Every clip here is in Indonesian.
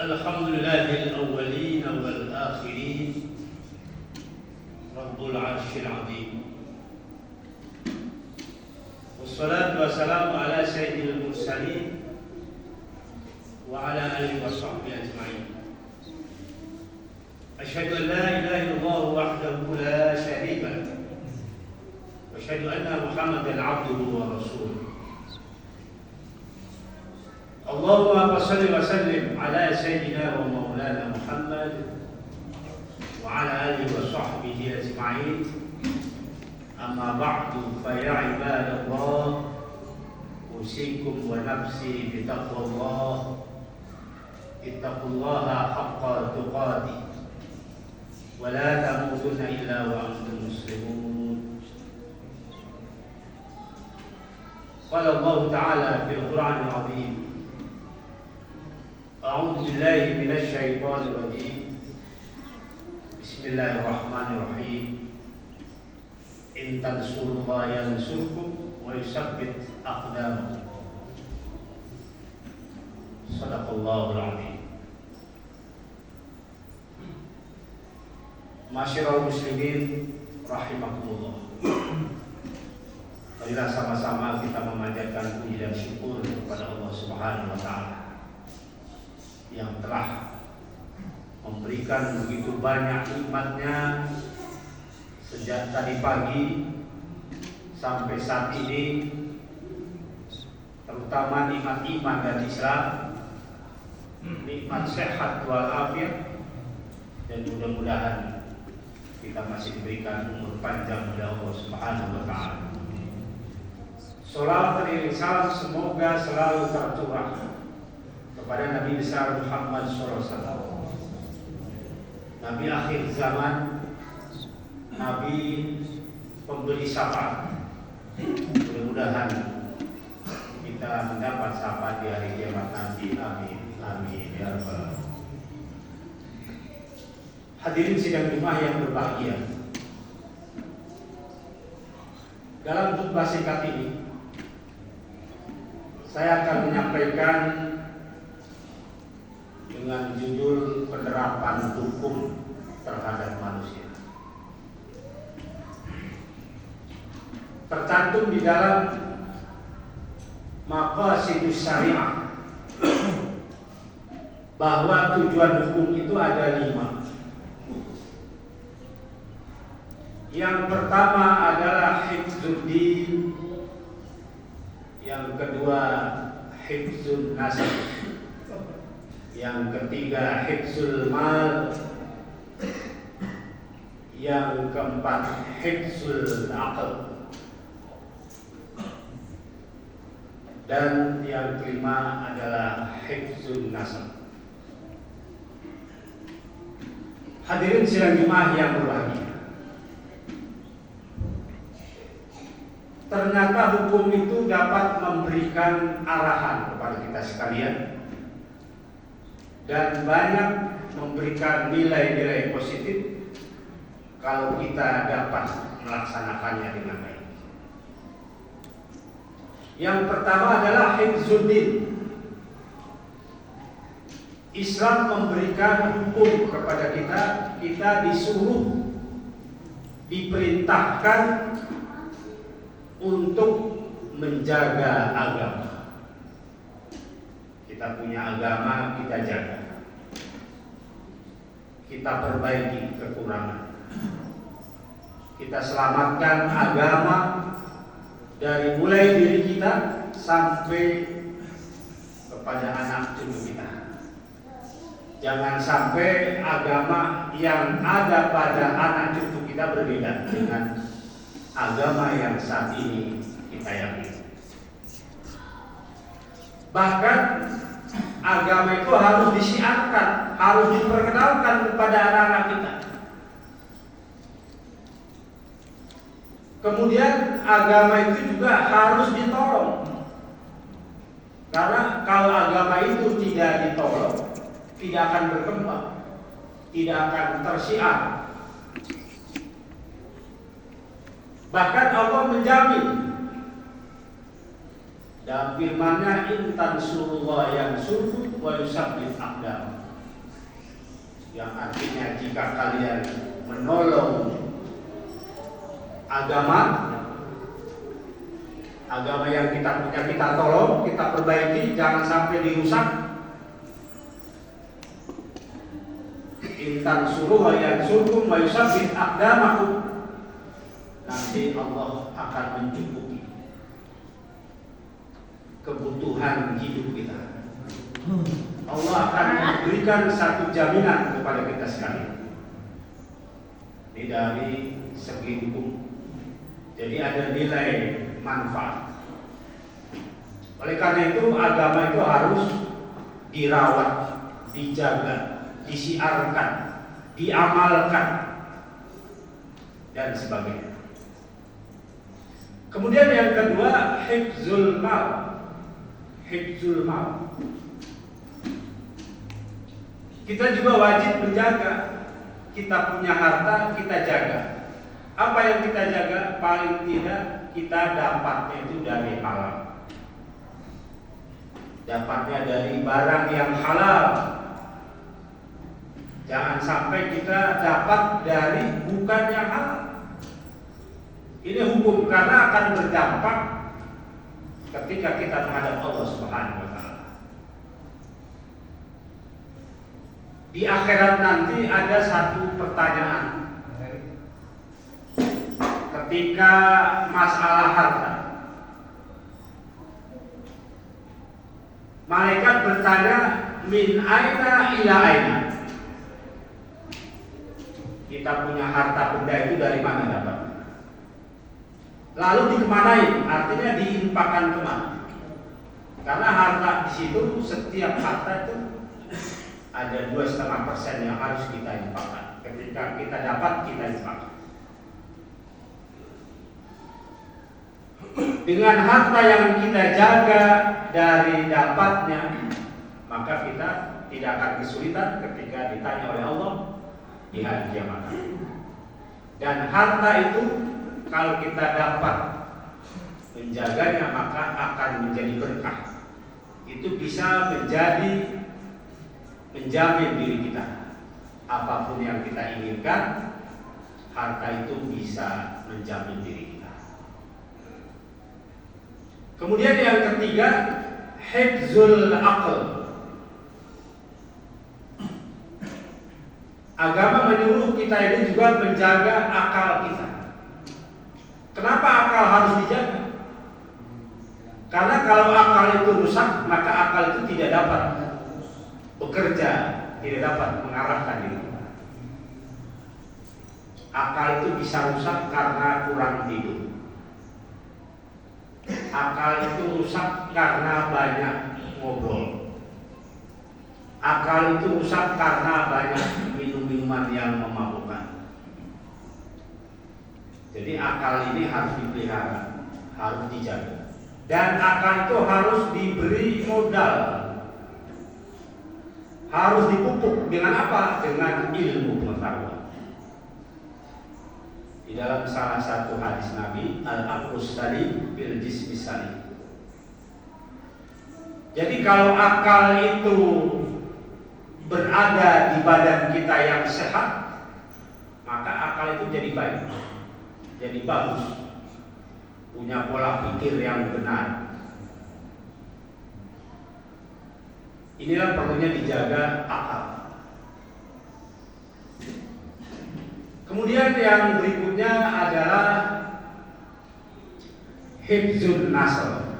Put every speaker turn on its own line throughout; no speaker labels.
الحمد لله الأولين والآخرين رب العرش العظيم والصلاة والسلام على سيد المرسلين وعلى آله وصحبه أجمعين. أشهد أن لا إله إلا الله وحده لا شريك له وأشهد أن محمدا عبده ورسوله. اللهم صل وسلم على سيدنا ومولانا محمد وعلى آله وصحبه أجمعين. أما بعد فيا عباد الله أوصيكم ونفسي بتقوى الله. اتقوا الله حق تقاته ولا تموتن إلا وأنتم مسلمون. قال الله تعالى في القرآن العظيم: أعوذ بالله من الشيطان الرجيم. بسم الله الرحمن الرحيم. إن تنصروا الله ينصركم ويثبت أقدامكم. صدق الله العظيم. Masyarul muslimin rahimakumullah. Marilah sama-sama kita memanjatkan puji dan syukur kepada Allah Subhanahu wa taala yang telah memberikan begitu banyak nikmatnya sejak tadi pagi sampai saat ini, terutama nikmat iman dan Islam, nikmat sehat walafiat, dan mudah-mudahan kita masih diberikan umur panjang oleh Allah Subhanahu wa taala. Shalawat dan salam semoga selalu tercurah kepada Nabi besar Muhammad SAW, Nabi akhir zaman, Nabi pemberi syafaat. Mudah-mudahan kita mendapat syafaat di hari kiamat nanti. Amin, amin ya rabbal alamin. Hadirin sidang Jumat yang berbahagia, dalam khutbah singkat ini saya akan menyampaikan dengan judul penerapan hukum terhadap manusia. Tercantum di dalam maqasidus syariah bahwa tujuan hukum itu ada 5. Yang pertama adalah hifzuddin, yang kedua hifzun nasab, yang ketiga hifzul mal, yang keempat hifzul aql, dan yang kelima adalah hifzun nasab. Hadirin sidang Jumat yang berbahagia, ternyata hukum itu dapat memberikan arahan kepada kita sekalian dan banyak memberikan nilai-nilai positif kalau kita dapat melaksanakannya dengan baik. Yang pertama adalah hifzuddin. Islam memberikan hukum kepada kita. Kita disuruh, diperintahkan untuk menjaga agama. Kita punya agama, kita jaga. Kita perbaiki kekurangan. Kita selamatkan agama dari mulai diri kita sampai kepada anak cucu kita. Jangan sampai agama yang ada pada anak cucu kita berbeda dengan agama yang saat ini kita yakini. Bahkan agama itu harus disiarkan, harus diperkenalkan kepada anak-anak kita. Kemudian agama itu juga harus ditolong. Karena kalau agama itu tidak ditolong, tidak akan berkembang, tidak akan tersiar. Bahkan Allah menjamin dalam firman-Nya, in tansurullah yansurkum wa yusabbit aqdam. yang artinya jika kalian menolong agama yang kita punya, kita tolong, kita perbaiki, jangan sampai dirusak. Intan suruh wa yansurkum wa yusabbit aqdamakum. Nanti Allah akan mencukupi kebutuhan hidup kita. Allah akan memberikan satu jaminan kepada kita sekalian. Ini dari segi hukum. Jadi ada nilai manfaat. Oleh karena itu agama itu harus dirawat, dijaga, disiarkan, diamalkan, dan sebagainya. Kemudian yang kedua, hifzul mal. Hifzul mal. Kita juga wajib menjaga. Kita punya harta, kita jaga. Apa yang kita jaga? Paling tidak kita dapatnya itu dari halal. Dapatnya dari barang yang halal. Jangan sampai kita dapat dari bukan yang halal. Ini hukum karena akan berdampak ketika kita menghadap Allah Subhanahu wa taala. Di akhirat nanti ada satu pertanyaan. Ketika masalah harta, malaikat bertanya, min aina ila aina. Kita punya harta benda itu dari mana dapat? Lalu dikemanai, artinya diinfakkan kemana? Karena harta di situ, setiap harta itu ada 2,5% yang harus kita infakkan. Ketika kita dapat, kita infakkan. Dengan harta yang kita jaga dari dapatnya, maka kita tidak akan kesulitan ketika ditanya oleh Allah di hari kiamat. Dan harta itu kalau kita dapat menjaganya, maka akan menjadi berkah. Itu bisa menjamin diri kita. Apapun yang kita inginkan, harta itu bisa menjamin diri kita. Kemudian yang ketiga, hifzul aql. Agama menyuruh kita ini juga menjaga akal kita. Kenapa akal harus dijaga? Karena kalau akal itu rusak, maka akal itu tidak dapat bekerja, tidak dapat mengarahkan diri. Akal itu bisa rusak karena kurang tidur. Akal itu rusak karena banyak ngobrol. Akal itu rusak karena banyak minum-minuman yang memabukkan. Jadi akal ini harus dipelihara, harus dijaga. Dan akal itu harus diberi modal, harus dipupuk dengan apa? Dengan ilmu pengetahuan. Di dalam salah satu hadis Nabi, al-aqlus salim bil jismi salim. Jadi kalau akal itu berada di badan kita yang sehat, maka akal itu jadi baik, jadi bagus, punya pola pikir yang benar. Inilah perlunya dijaga akal. Kemudian yang berikutnya adalah hifzun nasl.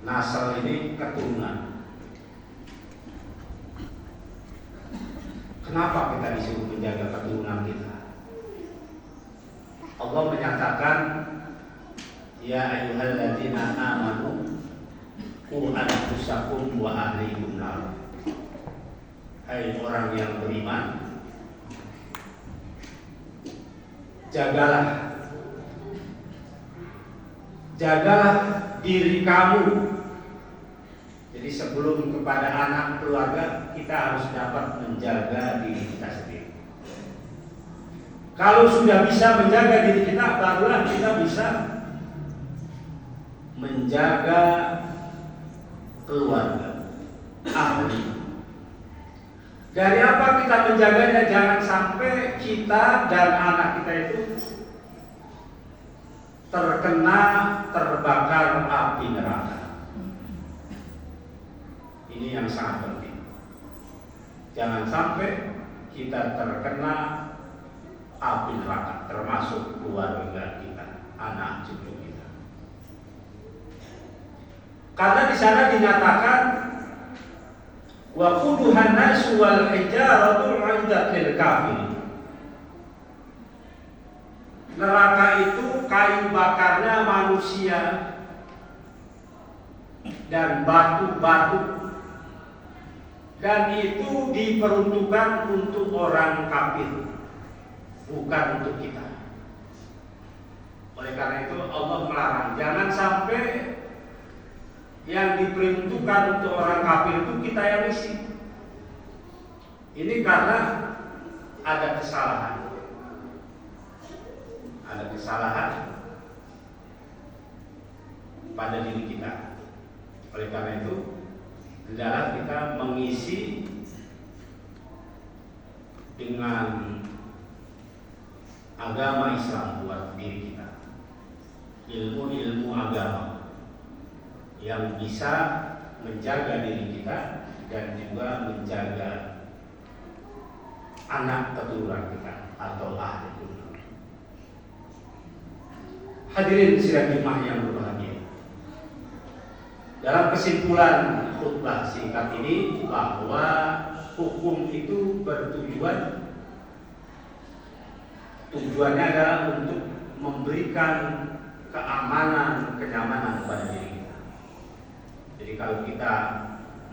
Nasl ini keturunan. Kenapa kita disuruh menjaga keturunan kita? Allah menyatakan, ya ayyuhalladzina amanu qu anfusakum wa ahlikum nar. Hai orang yang beriman, jagalah diri kamu. Jadi sebelum kepada anak keluarga, kita harus dapat menjaga diri kita sendiri. Kalau sudah bisa menjaga diri kita, barulah kita bisa menjaga keluarga, ahli. Dari apa kita menjaganya? Jangan sampai kita dan anak kita itu terbakar api neraka. Ini yang sangat penting. Jangan sampai kita terkena api neraka, termasuk keluarga kita, anak cucu kita. Karena di sana dinyatakan wa quduhan nasu wal hijaratul 'iddat lil kafirin. Neraka itu kayu bakarnya manusia dan batu-batu, dan itu diperuntukkan untuk orang kafir, bukan untuk kita. Oleh karena itu Allah melarang, jangan sampai yang diperuntukkan untuk orang kafir itu kita yang isi. Ini karena ada kesalahan. Ada kesalahan pada diri kita. Oleh karena itu, hendaklah kita mengisi dengan agama Islam buat diri kita. Ilmu-ilmu agama yang bisa menjaga diri kita dan juga menjaga anak keturunan kita atau ahli keturunan. Hadirin sidang Jumat yang berbahagia. Dalam kesimpulan khutbah singkat ini, bahwa hukum itu tujuannya adalah untuk memberikan keamanan, kenyamanan kepada diri kita. Jadi kalau kita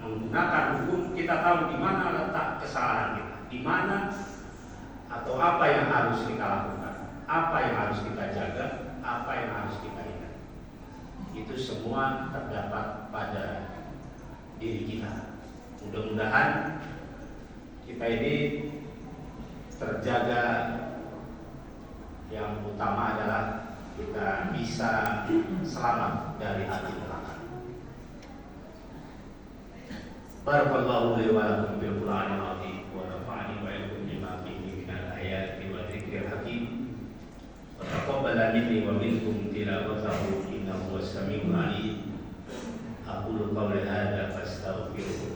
menggunakan hukum, kita tahu di mana letak kesalahan kita, di mana atau apa yang harus kita lakukan, apa yang harus kita jaga, apa yang harus kita ingat. Itu semua terdapat pada diri kita. Mudah-mudahan kita ini terjaga. Yang utama adalah kita bisa selamat dari api neraka. Barakallahu li wa lakum bil Qur'anil azim wa nafa'ani wa iyyakum bima fihi minal ayati wa dzikril hakim. Wa taqabbala minni wa minkum tilawatahu innahu was-sami'ul 'alim. Aqulu qawli hadza fastaghfiruhu